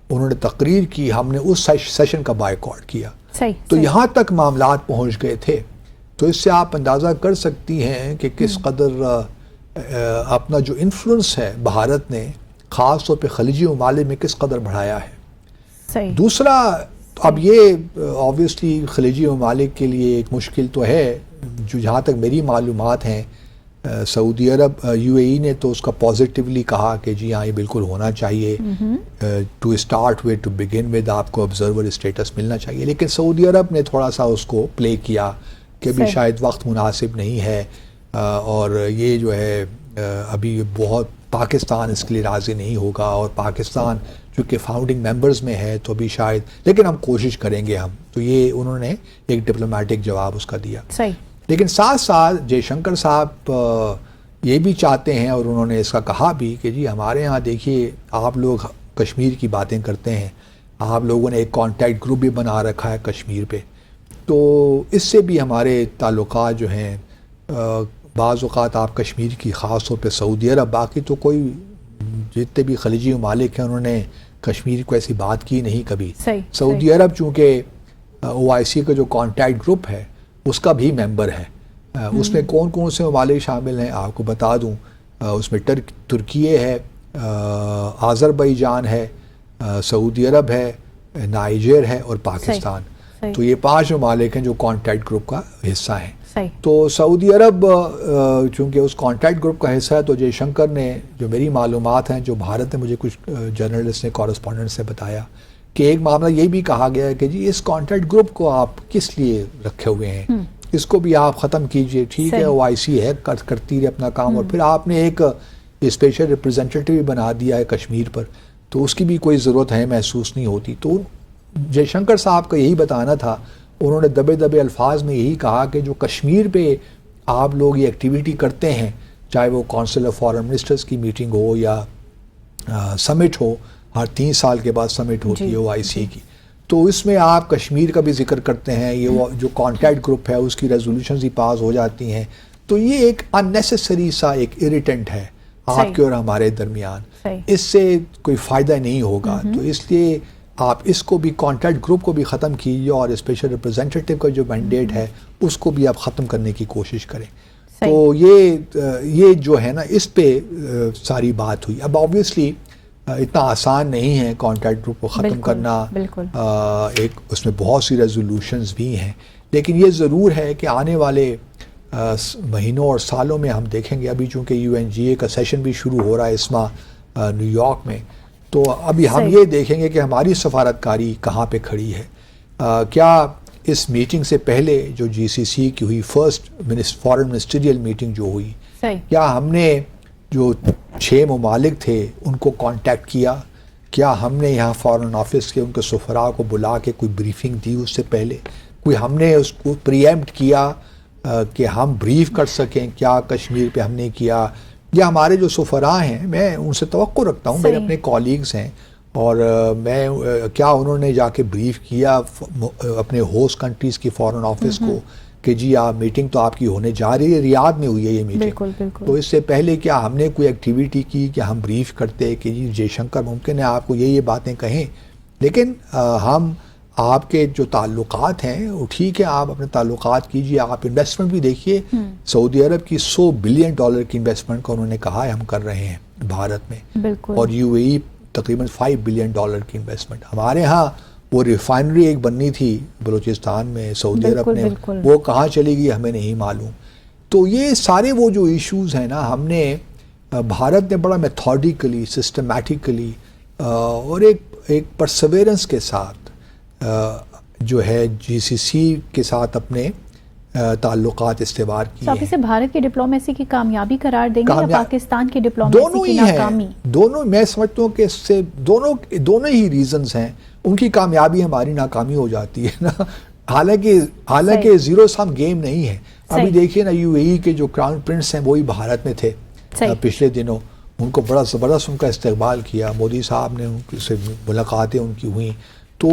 انہوں نے تقریر کی، ہم نے اس سیشن کا بائیکاٹ کیا. تو یہاں تک معاملات پہنچ گئے تھے. تو اس سے آپ اندازہ کر سکتی ہیں کہ کس قدر اپنا جو انفلوئنس ہے بھارت نے خاص طور پہ خلیجی ممالک میں کس قدر بڑھایا ہے. دوسرا، اب یہ آبویسلی خلیجی ممالک کے لیے ایک مشکل تو ہے، جو جہاں تک میری معلومات ہیں سعودی عرب یو اے ای نے تو اس کا پازیٹیولی کہا کہ جی ہاں یہ بالکل ہونا چاہیے، to start with to begin with آپ کو آبزرور اسٹیٹس ملنا چاہیے. لیکن سعودی عرب نے تھوڑا سا اس کو پلے کیا کہ ابھی شاید وقت مناسب نہیں ہے، اور یہ جو ہے ابھی بہت پاکستان اس کے لیے راضی نہیں ہوگا، اور پاکستان چونکہ فاؤنڈنگ ممبرز میں ہے تو ابھی شاید، لیکن ہم کوشش کریں گے ہم. تو یہ انہوں نے ایک ڈپلومیٹک جواب اس کا دیا. لیکن ساتھ ساتھ جے شنکر صاحب یہ بھی چاہتے ہیں، اور انہوں نے اس کا کہا بھی کہ جی ہمارے ہاں دیکھیے آپ لوگ کشمیر کی باتیں کرتے ہیں، آپ لوگوں نے ایک کانٹیکٹ گروپ بھی بنا رکھا ہے کشمیر پہ، تو اس سے بھی ہمارے تعلقات جو ہیں بعض اوقات آپ کشمیر کی خاص طور پہ سعودی عرب، باقی تو کوئی جتنے بھی خلیجی ممالک ہیں انہوں نے کشمیر کو ایسی بات کی نہیں کبھی. سعودی عرب چونکہ او آئی سی کا جو کانٹیکٹ گروپ ہے اس کا بھی ممبر ہے. اس میں کون کون سے ممالک شامل ہیں آپ کو بتا دوں، اس میں ترکیہ ہے، آذربائیجان ہے، سعودی عرب ہے، نائجر ہے اور پاکستان. تو یہ 5 ممالک ہیں جو کانٹیکٹ گروپ کا حصہ ہیں. تو سعودی عرب چونکہ اس کانٹیکٹ گروپ کا حصہ ہے، تو جے شنکر نے جو میری معلومات ہیں، جو بھارت نے مجھے کچھ جرنلسٹ نے کورسپونڈنٹ سے بتایا کہ ایک معاملہ یہ بھی کہا گیا ہے کہ جی اس کانٹیکٹ گروپ کو آپ کس لیے رکھے ہوئے ہیں، اس کو بھی آپ ختم کیجئے. ٹھیک ہے او آئی سی ہے کرتی رہے اپنا کام، اور پھر آپ نے ایک اسپیشل ریپرزینٹیٹیو بھی بنا دیا ہے کشمیر پر، تو اس کی بھی کوئی ضرورت ہے محسوس نہیں ہوتی. تو جے شنکر صاحب کا یہی بتانا تھا. انہوں نے دبے دبے الفاظ میں یہی کہا کہ جو کشمیر پہ آپ لوگ یہ ایکٹیویٹی کرتے ہیں، چاہے وہ کونسل آف فارن منسٹرز کی میٹنگ ہو یا سمٹ ہو، ہر 3 سال کے بعد سمٹ ہوتی ہے او آئی سی کی، تو اس میں آپ کشمیر کا بھی ذکر کرتے ہیں، یہ جو کانٹیکٹ گروپ ہے اس کی ریزولوشنز ہی پاس ہو جاتی ہیں. تو یہ ایک اننیسیسری سا ایک اریٹنٹ ہے آپ کے اور ہمارے درمیان، اس سے کوئی فائدہ نہیں ہوگا. تو اس لیے آپ اس کو بھی کانٹیکٹ گروپ کو بھی ختم کیجیے، اور اسپیشل ریپرزینٹیٹیو کا جو مینڈیٹ ہے اس کو بھی آپ ختم کرنے کی کوشش کریں. تو یہ جو ہے نا اس پہ ساری بات ہوئی. اب آبویسلی اتنا آسان نہیں ہے کانٹیکٹ گروپ کو ختم کرنا، ایک اس میں بہت سی ریزولوشنز بھی ہیں، لیکن یہ ضرور ہے کہ آنے والے مہینوں اور سالوں میں ہم دیکھیں گے. ابھی چونکہ یو این جی اے کا سیشن بھی شروع ہو رہا ہے اس ماہ نیو یارک میں، تو ابھی ہم یہ دیکھیں گے کہ ہماری سفارتکاری کہاں پہ کھڑی ہے. کیا اس میٹنگ سے پہلے جو جی سی سی کی ہوئی فرسٹ فارن منسٹریل میٹنگ جو ہوئی، کیا ہم نے جو 6 ممالک تھے ان کو کانٹیکٹ کیا؟ کیا ہم نے یہاں فارن آفس کے ان کے سفراء کو بلا کے کوئی بریفنگ دی اس سے پہلے؟ کوئی ہم نے اس کو پریمپٹ کیا کہ ہم بریف کر سکیں؟ کیا کشمیر پہ ہم نے کیا؟ یا ہمارے جو سفراء ہیں، میں ان سے توقع رکھتا ہوں، میرے اپنے کولیگز ہیں، اور میں کیا انہوں نے جا کے بریف کیا اپنے ہوسٹ کنٹریز کی فارن آفس کو کہ جی آپ میٹنگ تو آپ کی ہونے جا رہی ہے، ریاض میں ہوئی ہے یہ میٹنگ، تو اس سے پہلے کیا ہم نے کوئی ایکٹیویٹی کی کہ ہم بریف کرتے کہ جی جے شنکر ممکن ہے آپ کو یہ باتیں کہیں، لیکن ہم آپ کے جو تعلقات ہیں وہ ٹھیک ہے، آپ اپنے تعلقات کیجیے. آپ انویسٹمنٹ بھی دیکھیے، سعودی عرب کی $100 بلین کی انویسٹمنٹ کا انہوں نے کہا ہے ہم کر رہے ہیں بھارت میں، اور یو اے ای تقریباً $5 بلین کی انویسٹمنٹ. ہمارے ہاں وہ ریفائنری ایک بننی تھی بلوچستان میں سعودی عرب نے، وہ کہاں چلی گئی ہمیں نہیں معلوم. تو یہ سارے وہ جو ایشوز ہیں نا، ہم نے بھارت نے بڑا میتھوڈیکلی سسٹمیٹیکلی اور ایک پرسیورنس کے ساتھ جو ہے جی سی سی کے ساتھ اپنے تعلقات استوار کیے آپ اسے بھارت کی ڈپلومیسی کی کامیابی قرار دیں گے یا پاکستان کی دونوں ڈپلومیسی کی ہی ناکامی؟ ہیں، دونوں میں سمجھتا ہوں کہ اس سے دونوں ہی ریزنز ہیں. ان کی کامیابی ہماری ناکامی ہو جاتی ہے نا. حالانکہ زیرو سم گیم نہیں ہے. ابھی دیکھیے نا یو اے ای کے جو کراؤن پرنس ہیں وہی بھارت میں تھے پچھلے دنوں. ان کو بڑا زبردست ان کا استقبال کیا، مودی صاحب نے ان سے ملاقاتیں ان کی ہوئیں. تو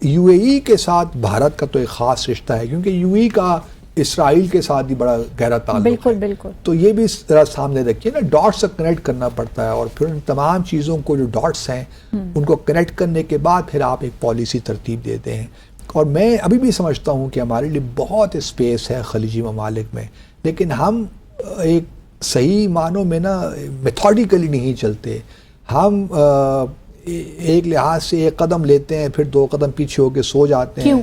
یو اے ای کے ساتھ بھارت کا تو ایک خاص رشتہ ہے، کیونکہ یو اے ای کا اسرائیل کے ساتھ بھی بڑا گہرا تعلق ہے. بالکل. تو یہ بھی ذرا سامنے رکھیے نا، ڈاٹس سے کنیکٹ کرنا پڑتا ہے، اور پھر ان تمام چیزوں کو جو ڈاٹس ہیں ان کو کنیکٹ کرنے کے بعد پھر آپ ایک پالیسی ترتیب دیتے ہیں. اور میں ابھی بھی سمجھتا ہوں کہ ہمارے لیے بہت اسپیس ہے خلیجی ممالک میں، لیکن ہم ایک صحیح معنوں میں نا میتھوڈیکلی نہیں چلتے. ہم ایک لحاظ سے ایک قدم لیتے ہیں پھر 2 قدم پیچھے ہو کے سو جاتے ہیں.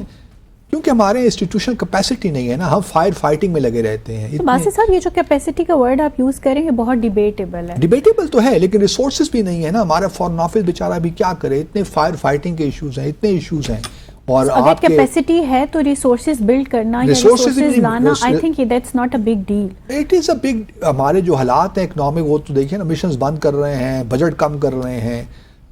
کیونکہ ہمارے انسٹیٹیوشن کیپیسٹی نہیں ہے نا، ہم فائر فائٹنگ میں لگے رہتے ہیں. باسط صاحب یہ جو کیپیسٹی کا ورڈ آپ یوز کریں یہ بہت ڈیبیٹیبل ہے. ڈیبیٹیبل تو ہے لیکن ریسورسز بھی نہیں ہے نا. ہمارا فارن آفس بیچارہ بھی کیا کرے، اتنے فائر فائٹنگ کے ایشوز ہیں، اتنے ایشوز ہیں. اور اگر کیپیسٹی ہے تو ریسورسز بلڈ کرنا یا ریسورسز لانا I think that's not a big deal. It is a big. ہمارے جو حالات ہیں اکنامک وہ تو دیکھیں نا، مشنز بند کر رہے ہیں، بجٹ کم کر رہے ہیں،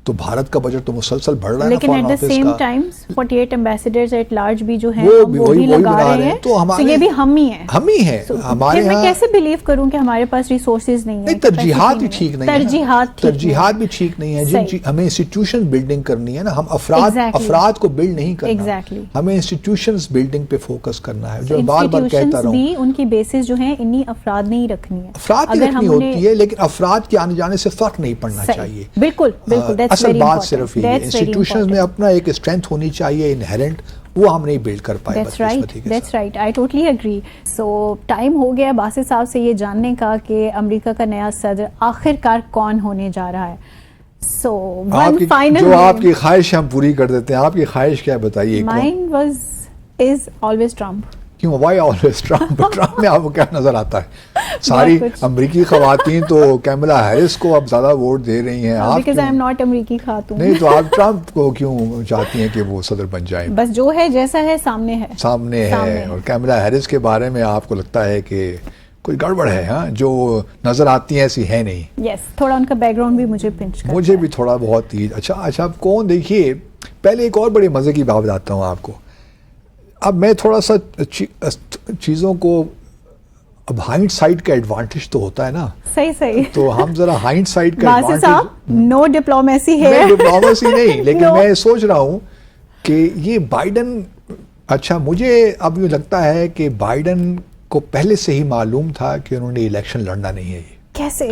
تو بھارت کا بجٹ تو مسلسل بڑھ رہا ہے. لیکن at the same times 48 ambassadors at large بھی جو ہیں وہ بھی لگا رہے ہیں، تو یہ بھی ہم ہی ہیں. ہم ہی ہیں. ہمارے میں کیسے بلیو کروں کہ ہمارے پاس ریسورسز نہیں ہیں؟ ترجیحات بھی ٹھیک نہیں ہیں. ترجیحات بھی ٹھیک نہیں ہیں. ہمیں انسٹیٹیوشن بلڈنگ کرنی ہے نا، ہم افراد کو بلڈ نہیں کرنا، ہمیں انسٹیٹیوشنز بلڈنگ پہ فوکس کرنا ہے. جو بار بار کہتا رہا ہوں، ان کی بیسز جو ہیں انہی افراد نہیں رکھنی ہے. افراد کی رکھنی ہوتی ہے لیکن افراد کے آنے جانے سے فرق نہیں پڑنا چاہیے. بالکل. اصل بات صرف انسٹیٹیوشنز میں اپنا ایک اسٹرینتھ ہونی چاہیے انہیرنٹ، وہ ہم نہیں بلڈ کر پائے. That's right. I totally agree. So time ہو گیا باسط صاحب سے یہ جاننے کا کہ امریکہ کا نیا صدر آخر کار کون ہونے جا رہا ہے. So one final جو آپ کی خواہش ہم پوری کر دیتے ہیں. آپ کی خواہش کیا بتائیے؟ Mine is always Trump. کیوں؟ Why always Trump? ٹرمپ میں آپ کو کیا نظر آتا ہے؟ ساری امریکی خواتین تو کیملا ہیرس کو اب زیادہ ووٹ دے رہی ہیں. Because I am not امریکی خاتون. نہیں تو آپ ٹرمپ کو کیوں چاہتی ہیں کہ وہ صدر بن جائیں؟ بس جو ہے جیسا ہے سامنے ہے. اور کیملا ہیرس کے بارے میں آپ کو لگتا ہے کہ کوئی گڑبڑ ہے؟ ہاں، جو نظر آتی ہیں ایسی ہے نہیں. یس، تھوڑا ان کا بیک گراؤنڈ بھی مجھے پنچ کرتا ہے. مجھے بھی تھوڑا بہت ہی. اچھا اب کون؟ دیکھیے پہلے ایک اور بڑے مزے کی بات بتاتا ہوں آپ کو. اب میں تھوڑا سا چیزوں کو، اب ہائنڈ سائٹ کا ایڈوانٹیج تو ہوتا ہے نا. صحیح. تو ہم ذرا ہائنڈ سائٹ کا ایڈوانٹیج. نو ڈپلومیسی ہے. ڈپلومیسی نہیں، لیکن میں سوچ رہا ہوں کہ یہ بائیڈن، اچھا مجھے اب یہ لگتا ہے کہ بائیڈن کو پہلے سے ہی معلوم تھا کہ انہوں نے الیکشن لڑنا نہیں ہے. کیسے؟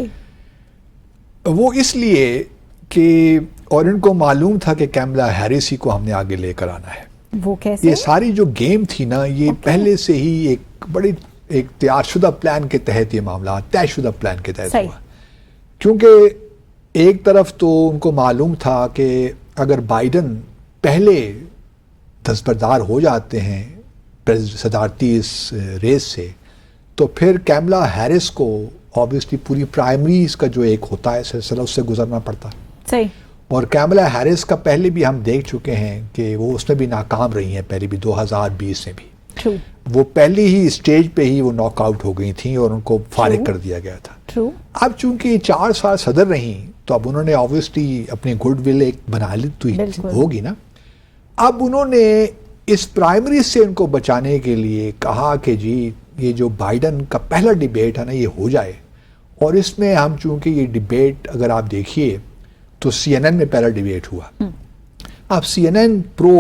وہ اس لیے کہ، اور ان کو معلوم تھا کہ کیملا ہیرس ہی کو ہم نے آگے لے کر آنا ہے. وہ کیسے؟ یہ ساری جو گیم تھی نا، یہ پہلے سے ہی ایک بڑی ایک تیار شدہ پلان کے تحت یہ معاملات طے شدہ پلان کے تحت ہوا. کیونکہ ایک طرف تو ان کو معلوم تھا کہ اگر بائیڈن پہلے دستبردار ہو جاتے ہیں صدارتی اس ریس سے، تو پھر کیملا ہیرس کو آبویسلی پوری پرائمریز کا جو ایک ہوتا ہے سلسلہ، اس سے گزرنا پڑتا. صحیح. اور کیملا ہیرس کا پہلے بھی ہم دیکھ چکے ہیں کہ وہ اس میں بھی ناکام رہی ہیں، پہلے بھی 2020 میں بھی. True. وہ پہلی ہی اسٹیج پہ ہی وہ ناک آؤٹ ہو گئی تھیں اور ان کو فارغ کر دیا گیا تھا. True. اب چونکہ 4 سال صدر رہیں تو اب انہوں نے آبویسلی اپنی گڈ ول ایک بنا لی تو ہوگی نا. اب انہوں نے اس پرائمری سے ان کو بچانے کے لیے کہا کہ جی یہ جو بائیڈن کا پہلا ڈیبیٹ ہے نا یہ ہو جائے. اور اس میں ہم چونکہ یہ ڈیبیٹ اگر آپ دیکھیے تو CNN میں پہلا ڈیبیٹ ہوا. اب CNN پرو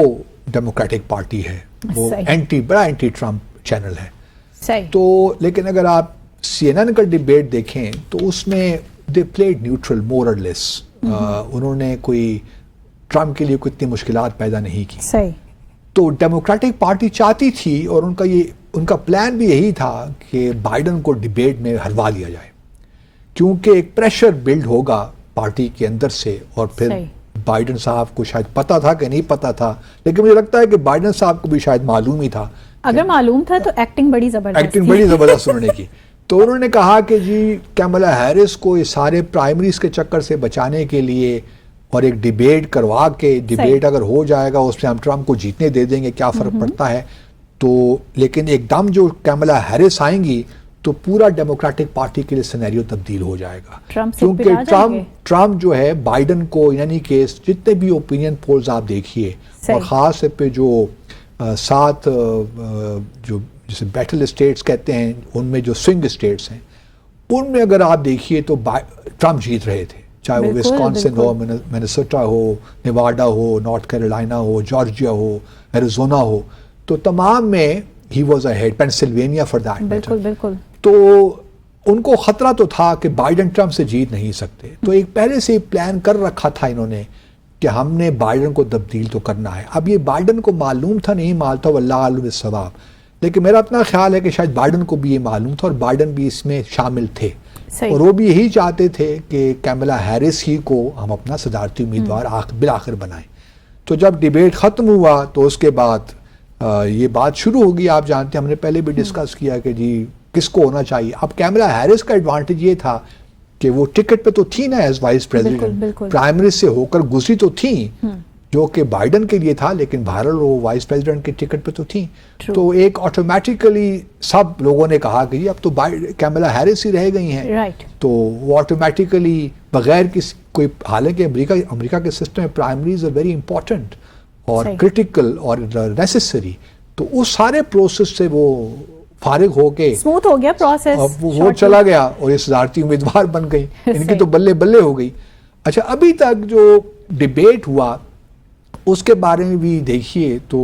ڈیموکریٹک پارٹی ہے، وہ بڑا اینٹی ٹرمپ چینل ہے. صحیح. تو لیکن اگر آپ CNN کا ڈیبیٹ دیکھیں تو اس میں دے پلیڈ نیوٹرل مور اور لیس. انہوں نے کوئی ٹرمپ کے لیے کوئی اتنی مشکلات پیدا نہیں کی. صحیح. تو ڈیموکریٹک پارٹی چاہتی تھی اور ان کا پلان بھی یہی تھا کہ بائیڈن کو ڈیبیٹ میں ہروا لیا جائے، کیونکہ ایک پریشر بلڈ ہوگا پارٹی کے اندر سے. اور پھر بائیڈن صاحب کو شاید پتا تھا کہ نہیں پتا تھا، لیکن مجھے لگتا ہے کہ بائیڈن صاحب کو بھی شاید معلوم ہی تھا. اگر معلوم تھا تو ایکٹنگ بڑی زبردست انہوں نے کی. تو انہوں نے کہا کہ جی کیملا ہیرس کو اس سارے پرائمریز کے چکر سے بچانے کے لیے اور ایک ڈیبیٹ کروا کے، ڈیبیٹ اگر ہو جائے گا اس میں ہم ٹرمپ کو جیتنے دے دیں گے، کیا فرق پڑتا ہے. تو لیکن ایک دم جو کیملا ہیرس آئیں گی تو پورا ڈیموکریٹک پارٹی کے لیے سینیریو تبدیل ہو جائے گا، کیونکہ ٹرمپ جو ہے بائیڈن کو یعنی کہ جتنے بھی اوپینین پولز آپ دیکھیے اور خاص طور پہ جو 7 جو جسے بیٹل اسٹیٹس کہتے ہیں ان میں جو سوئنگ اسٹیٹس ہیں ان میں اگر آپ دیکھیے تو ٹرمپ جیت رہے تھے، چاہے وہ وسکانسن ہو، منیسوٹا ہو، نیواڈا ہو، نارتھ کیرولینا ہو، جارجیا ہو، ایریزونا ہو، تو تمام میں ہی was ahead, Pennsylvania for that matter. بالکل تو ان کو خطرہ تو تھا کہ بائیڈن ٹرمپ سے جیت نہیں سکتے، تو ایک پہلے سے پلان کر رکھا تھا انہوں نے کہ ہم نے بائیڈن کو تبدیل تو کرنا ہے۔ اب یہ بائیڈن کو معلوم تھا نہیں معلوم تھا، واللہ عالم بالصواب، لیکن میرا اپنا خیال ہے کہ شاید بائیڈن کو بھی یہ معلوم تھا اور بائیڈن بھی اس میں شامل تھے، اور وہ بھی یہی چاہتے تھے کہ کیملا ہیرس ہی کو ہم اپنا صدارتی امیدوار بالآخر بنائیں۔ تو جب ڈیبیٹ ختم ہوا تو اس کے بعد یہ بات شروع ہوگی، آپ جانتے ہیں ہم نے پہلے بھی ڈسکس کیا کہ جی کس کو ہونا چاہیے۔ اب کیملا ہیرس کا ایڈوانٹیج یہ تھا کہ وہ ٹکٹ پہ تو تھی نا ایز وائس پریزیڈنٹ، پرائمری سے ہو کر گزری تو تھیں، جو کہ بائیڈن کے لیے تھا، لیکن بہرحال وہ وائس پریزیڈنٹ کے ٹکٹ پہ تو تھیں، تو ایک آٹومیٹیکلی سب لوگوں نے کہا کہ اب تو کیملا ہیرس ہی رہ گئی ہیں، تو وہ آٹومیٹیکلی بغیر کسی کوئی، حالانکہ امریکہ کے سسٹم میں پرائمریز آر ویری امپورٹنٹ اور کریٹیکل اور نیسیسری، تو اس سارے پروسیس سے وہ فارغ ہو کے اسموتھ ہو گیا پروسیس، وہ چلا گیا اور یہ صدارتی امیدوار بن گئی، ان کی تو بلے بلے ہو گئی۔ اچھا ابھی تک جو ڈیبیٹ ہوا اس کے بارے میں بھی دیکھیے تو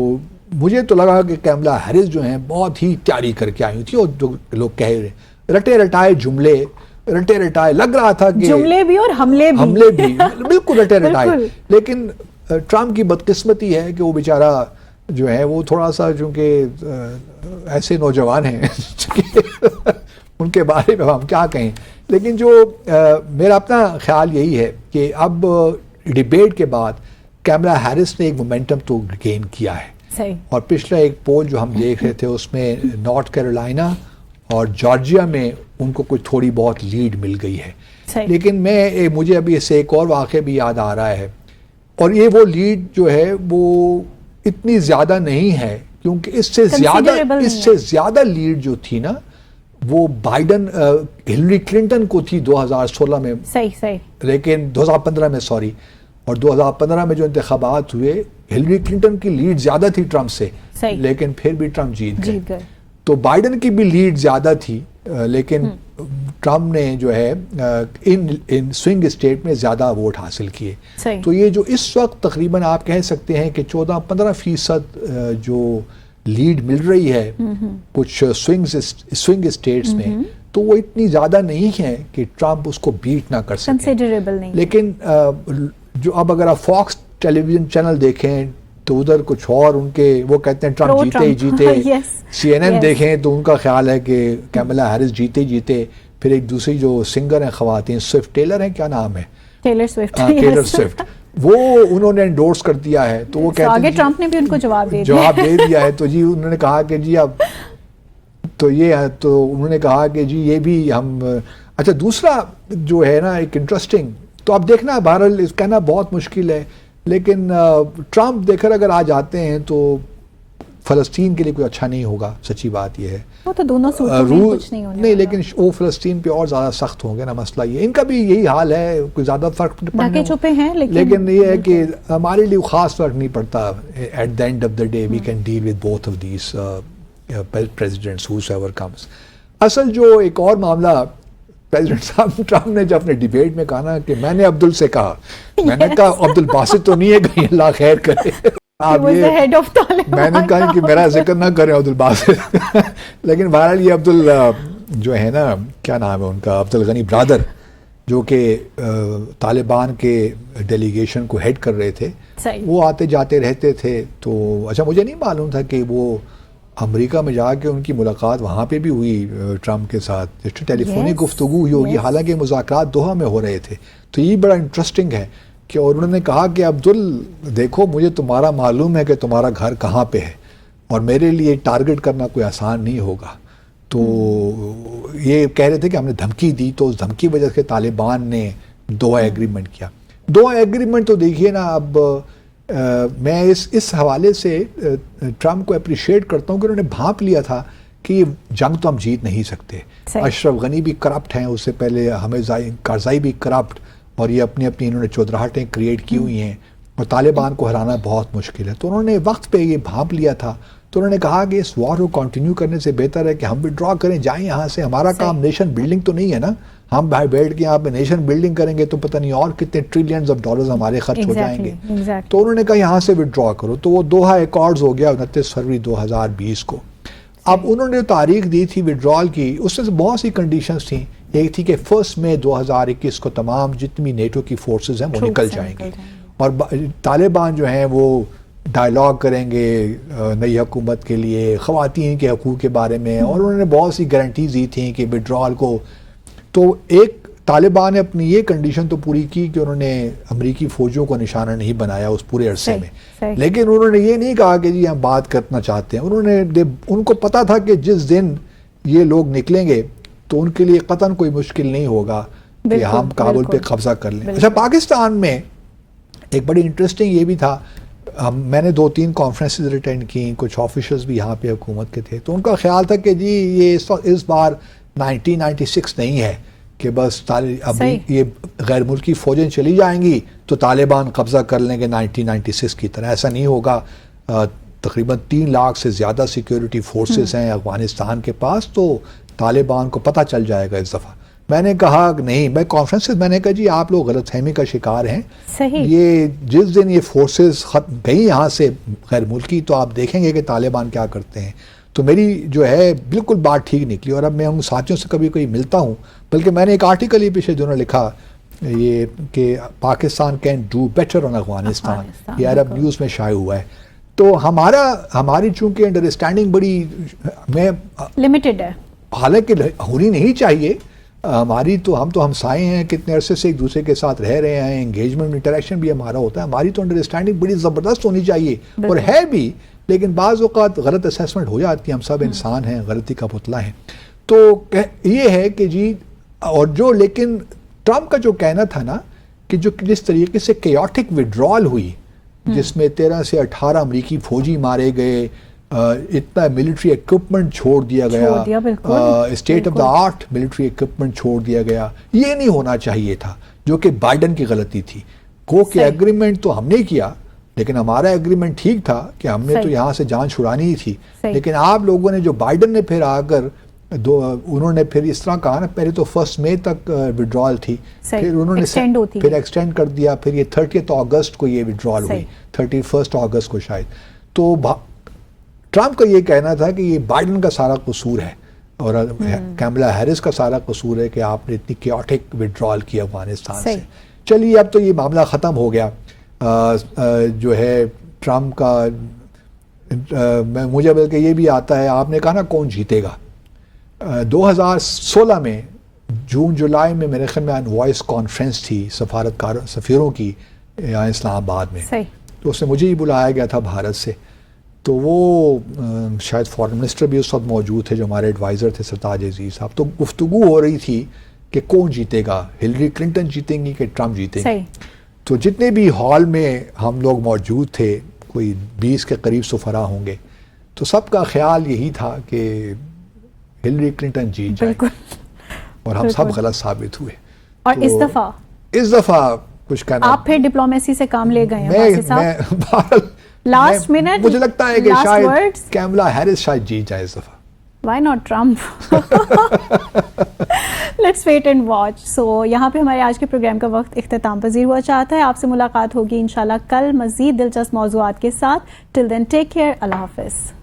مجھے تو لگا کہ کیملا ہیرس جو ہیں بہت ہی تیاری کر کے آئی تھی، اور جو لوگ کہہ رہے رٹے رٹائے جملے، رٹے رٹائے لگ رہا تھا کہ جملے بھی اور حملے بھی بالکل رٹے رٹائے، لیکن ٹرمپ کی بدقسمتی ہے کہ وہ بیچارہ جو ہے وہ تھوڑا سا چونکہ ایسے نوجوان ہیں ان کے بارے میں ہم کیا کہیں، لیکن جو میرا اپنا خیال یہی ہے کہ اب ڈیبیٹ کے بعد کیملا ہیرس نے ایک مومنٹم تو گین کیا ہے، اور پچھلا ایک پول جو ہم دیکھ رہے تھے اس میں نارتھ کیرولینا اور جارجیا میں ان کو کوئی تھوڑی بہت لیڈ مل گئی ہے، لیکن مجھے ابھی اس سے ایک اور واقعہ بھی یاد آ رہا ہے، اور یہ وہ لیڈ جو ہے وہ اتنی زیادہ نہیں ہے، کیونکہ اس سے زیادہ لیڈ جو تھی نا وہ بائیڈن ہلری کلنٹن کو تھی 2016 میں، لیکن 2015 میں سوری، اور 2015 میں جو انتخابات ہوئے ہلری کلنٹن کی لیڈ زیادہ تھی ٹرمپ سے، لیکن پھر بھی ٹرمپ جیت گئے، تو بائیڈن کی بھی لیڈ زیادہ تھی، لیکن ٹرمپ نے جو ہے ان سوئنگ اسٹیٹ میں زیادہ ووٹ حاصل کیے، تو یہ جو اس وقت تقریباً آپ کہہ سکتے ہیں کہ 14-15% جو لیڈ مل رہی ہے کچھ سوئنگ اسٹیٹس میں، تو وہ اتنی زیادہ نہیں ہے کہ ٹرمپ اس کو بیٹ نہ کر سکے، لیکن جو اب اگر آپ فاکس ٹیلی ویژن چینل دیکھیں تو ادھر کچھ اور ان کے وہ کہتے ہیں ٹرمپ جیتے ہی جیتے، سی این این دیکھیں تو ان کا خیال ہے کہ کیملا ہیرس جیتے جیتے، پھر ایک دوسری جو سنگر ہیں خواتین سوئفٹ ٹیلر ہیں، کیا نام ہے، ٹیلر سوئفٹ، وہ انہوں نے انڈورس کر دیا ہے، تو وہ کہتے ہیں ٹرمپ نے بھی ان کو جواب دے دیا ہے، تو جی انہوں نے کہا کہ جی اب تو یہ ہے، تو انہوں نے کہا کہ جی یہ بھی ہم اچھا۔ دوسرا جو ہے نا ایک انٹرسٹنگ، تو اب دیکھنا بہرحال کہنا بہت مشکل ہے، لیکن ٹرمپ دیکھ کر اگر آ جاتے ہیں تو فلسطین کے لیے کوئی اچھا نہیں ہوگا، سچی بات یہ ہے، وہ تو دونوں کچھ نہیں، لیکن وہ فلسطین پہ اور زیادہ سخت ہوں گے نا، مسئلہ یہ ان کا بھی یہی حال ہے، کوئی زیادہ فرق نہیں پڑتا، لیکن یہ ہے کہ ہمارے لیے خاص فرق نہیں پڑتا، at the end of the day we can deal with both of these presidents whoever comes۔ اصل جو ایک اور معاملہ پریزیڈنٹ صاحب ٹرمپ نے جب اپنے ڈیبیٹ میں کہا نا کہ میں نے عبدل سے کہا، میں نے کہا عبد الباسط تو نہیں ہے، کہیں اللہ خیر کرے، میں نے کہا کہ میرا ذکر نہ کریں عبد الباسط، لیکن بہرحال یہ عبدل جو ہے نا کیا نام ہے ان کا، عبد الغنی برادر، جو کہ طالبان کے ڈیلیگیشن کو ہیڈ کر رہے تھے، وہ آتے جاتے رہتے تھے، تو اچھا مجھے نہیں معلوم تھا کہ وہ امریکہ میں جا کے ان کی ملاقات وہاں پہ بھی ہوئی ٹرمپ کے ساتھ، ٹیلی فونی گفتگو ہوئی ہوگی، حالانکہ مذاکرات دوحہ میں ہو رہے تھے، تو یہ بڑا انٹرسٹنگ ہے کہ اور انہوں نے کہا کہ عبدل دیکھو مجھے تمہارا معلوم ہے کہ تمہارا گھر کہاں پہ ہے، اور میرے لیے ٹارگٹ کرنا کوئی آسان نہیں ہوگا، تو یہ کہہ رہے تھے کہ ہم نے دھمکی دی، تو اس دھمکی وجہ سے طالبان نے دوحہ ایگریمنٹ کیا۔ دوحہ ایگریمنٹ تو دیکھیے نا اب میں اس حوالے سے ٹرمپ کو اپریشیٹ کرتا ہوں کہ انہوں نے بھانپ لیا تھا کہ یہ جنگ تو ہم جیت نہیں سکتے. اشرف غنی بھی کرپٹ ہیں, اس سے پہلے حامد کارزائی بھی کرپٹ, اور یہ اپنی انہوں نے چودراہٹیں کریٹ کی ہوئی ہیں, اور طالبان کو ہرانا بہت مشکل ہے. تو انہوں نے وقت پہ یہ بھانپ لیا تھا. تو انہوں نے کہا کہ اس وار کو کنٹینیو کرنے سے بہتر ہے کہ ہم وڈرا کریں, جائیں یہاں سے. ہمارا کام نیشن بلڈنگ تو نہیں ہے نا, ہم باہر بیٹھ کے یہاں پہ نیشن بلڈنگ کریں گے تو پتہ نہیں اور کتنے ٹریلینز آف ڈالرز ہمارے خرچ ہو جائیں گے. تو انہوں نے کہا یہاں سے وڈرا کرو. تو وہ دوحہ ایکارڈز ہو گیا 29 فروری 2020 کو. اب انہوں نے تاریخ دی تھی وڈرال کی, اس میں بہت سی کنڈیشنز تھیں. ایک تھی کہ 1 مئی 2021 کو تمام جتنی نیٹو کی فورسز ہیں وہ نکل جائیں گی, اور طالبان جو ہیں وہ ڈائلاگ کریں گے نئی حکومت کے لیے خواتین کے حقوق کے بارے میں, اور انہوں نے بہت سی گارنٹیز دی تھیں کہ وڈرال کو. تو ایک طالبان نے اپنی یہ کنڈیشن تو پوری کی کہ انہوں نے امریکی فوجوں کو نشانہ نہیں بنایا اس پورے عرصے میں, لیکن انہوں نے یہ نہیں کہا کہ جی ہم بات کرنا چاہتے ہیں. ان کو پتا تھا کہ جس دن یہ لوگ نکلیں گے تو ان کے لیے قطعاً کوئی مشکل نہیں ہوگا کہ ہم کابل پہ قبضہ کر لیں. اچھا, پاکستان میں ایک بڑی انٹرسٹنگ یہ بھی تھا, میں نے 2-3 کانفرنسز اٹینڈ کی, کچھ آفیشلز بھی یہاں پہ حکومت کے تھے, تو ان کا خیال تھا کہ جی یہ اس بار 1996 نہیں ہے کہ بس اب یہ غیر ملکی فوجیں چلی جائیں گی تو طالبان قبضہ کر لیں گے 1996 کی طرح. ایسا نہیں ہوگا. تقریباً 3 لاکھ سے زیادہ سیکیورٹی فورسز ہیں افغانستان کے پاس, تو طالبان کو پتہ چل جائے گا اس دفعہ. میں نے کہا نہیں, میں کانفرنس میں نے کہا جی آپ لوگ غلط فہمی کا شکار ہیں. یہ جس دن یہ فورسز گئی یہاں سے غیر ملکی تو آپ دیکھیں گے کہ طالبان کیا کرتے ہیں. تو میری جو ہے بالکل بات ٹھیک نکلی, اور اب میں ان ساتھیوں سے کبھی ملتا ہوں, بلکہ میں نے ایک آرٹیکل ہی پچھلے دنوں لکھا یہ کہ Pakistan can do better on Afghanistan, یہ عرب نیوز میں شائع ہوا ہے. تو ہماری چونکہ انڈرسٹینڈنگ بڑی میں لمیٹڈ ہے, حالانکہ ہونی نہیں چاہیے ہماری. تو ہم ہمسائے ہیں, کتنے عرصے سے ایک دوسرے کے ساتھ رہ رہے ہیں, انگیجمنٹ انٹریکشن بھی ہمارا ہوتا ہے. ہماری تو انڈرسٹینڈنگ بڑی زبردست ہونی چاہیے, اور ہے بھی, لیکن بعض اوقات غلط اسیسمنٹ ہو جاتی ہے. ہم سب انسان ہیں, غلطی کا پتلا ہے. تو یہ ہے کہ جی, اور جو لیکن ٹرمپ کا جو کہنا تھا نا کہ جو جس طریقے سے کیوٹک وڈرال ہوئی, جس میں 13 سے 18 امریکی فوجی مارے گئے, اتنا ملٹری ایکوپمنٹ چھوڑ دیا گیا, state of the art military equipment چھوڑ دیا گیا, یہ نہیں ہونا چاہیے تھا, جو کہ بائیڈن کی غلطی تھی. گو کہ ایگریمنٹ تو ہم نے کیا, لیکن ہمارا ایگریمنٹ ٹھیک تھا کہ ہم نے تو یہاں سے جان چھڑانی ہی تھی. لیکن آپ لوگوں نے, جو بائیڈن نے پھر آ کر انہوں نے پھر اس طرح کہا نا, پہلے تو 1 مئی تک وڈرال تھی, پھر انہوں نے پھر ایکسٹینڈ کر دیا, پھر یہ 30 اگست کو یہ وڈرال ہوئی, 31 اگست کو شاید. تو ٹرمپ کا یہ کہنا تھا کہ یہ بائیڈن کا سارا قصور ہے اور کیملا ہیرس کا سارا قصور ہے کہ آپ نے اتنی کیوٹک وڈرال کی افغانستان سے. چلیے اب تو یہ معاملہ ختم ہو گیا. جو ہے ٹرمپ کا مجھے بلکہ یہ بھی آتا ہے, آپ نے کہا نا کون جیتے گا. 2016 میں جون جولائی میں میرے خیال میں وائس کانفرنس تھی سفیروں کی یہاں اسلام آباد میں, تو اس میں مجھے ہی بلایا گیا تھا بھارت سے. تو وہ شاید فارن منسٹر بھی اس وقت موجود تھے جو ہمارے ایڈوائزر تھے سرتاج عزیز صاحب. تو گفتگو ہو رہی تھی کہ کون جیتے گا, ہلری کلنٹن جیتیں گی کہ ٹرمپ جیتیں گے. تو جتنے بھی ہال میں ہم لوگ موجود تھے, کوئی 20 کے قریب سفراء ہوں گے, تو سب کا خیال یہی تھا کہ ہلری کلنٹن جیت جائے, اور ہم سب غلط ثابت ہوئے. اور اس دفعہ کچھ کہنا, آپ پھر ڈپلومیسی سے کام لے گئے. لاسٹ منٹ مجھے لگتا ہے کہ شاید کیملا ہیرس شاید جیت جائے اس دفعہ. Why not Trump? Let's wait and watch. So یہاں پہ ہمارے آج کے پروگرام کا وقت اختتام پذیر ہوا چاہتا ہے. آپ سے ملاقات ہوگی انشاءاللہ کل مزید دلچسپ موضوعات کے ساتھ. Till then take care. اللہ حافظ.